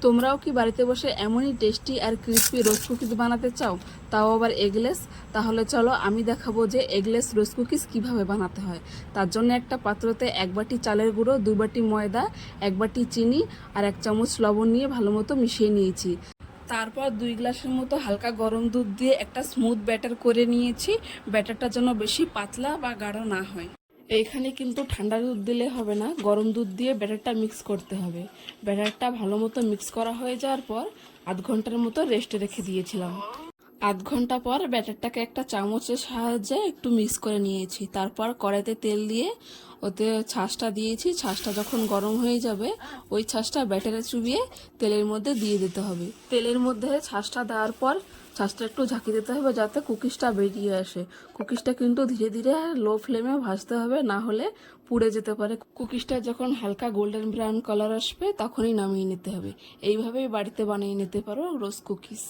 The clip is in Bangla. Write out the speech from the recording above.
তোমরাও কি বাড়িতে বসে এমনই টেস্টি আর ক্রিস্পি রোজ কুকিজ বানাতে চাও, তাও আবার এগলেস? তাহলে চলো আমি দেখাবো যে এগলেস রোজ কুকিজ কীভাবে বানাতে হয়। তার জন্য একটা পাত্রতে 1 বাটি চালের গুঁড়ো, 2 বাটি ময়দা, 1 বাটি চিনি আর 1 চামচ লবণ নিয়ে ভালো মতো মিশিয়ে নিয়েছি। তারপর 2 গ্লাসের মতো হালকা গরম দুধ দিয়ে একটা স্মুথ ব্যাটার করে নিয়েছি। ব্যাটারটা যেন বেশি পাতলা বা গাঢ় না হয়। এইখানে কিন্তু ঠান্ডা দুধ দিলে হবে না, গরম দুধ দিয়ে ব্যাটারটা মিক্স করতে হবে। ব্যাটারটা ভালো মতো মিক্স করা হয়ে যাওয়ার পর আধ ঘন্টার মতো রেস্টে রেখে দিয়েছিলাম। আধ ঘন্টা পর ব্যাটারটাকে একটা চামচের সাহায্যে একটু মিক্স করে নিয়েছি। তারপর কড়াইতে তেল দিয়ে ওতে ছাঁচটা দিয়েছি। ছাঁচটা যখন গরম হয়ে যাবে ওই ছাঁচটা ব্যাটারে চুবিয়ে তেলের মধ্যে দিয়ে দিতে হবে। তেলের মধ্যে ছাঁচটা দেওয়ার পর ছাঁচটা একটু ঝাঁকি দিতে হবে যাতে কুকিজটা বেরিয়ে আসে। কুকিজটা কিন্তু ধীরে ধীরে লো ফ্লেমে ভাজতে হবে, না হলে পুড়ে যেতে পারে। কুকিজটা যখন হালকা গোল্ডেন ব্রাউন কালার আসবে তখনই নামিয়ে নিতে হবে। এইভাবেই বাড়িতে বানিয়ে নিতে পারো রোজ কুকিজ।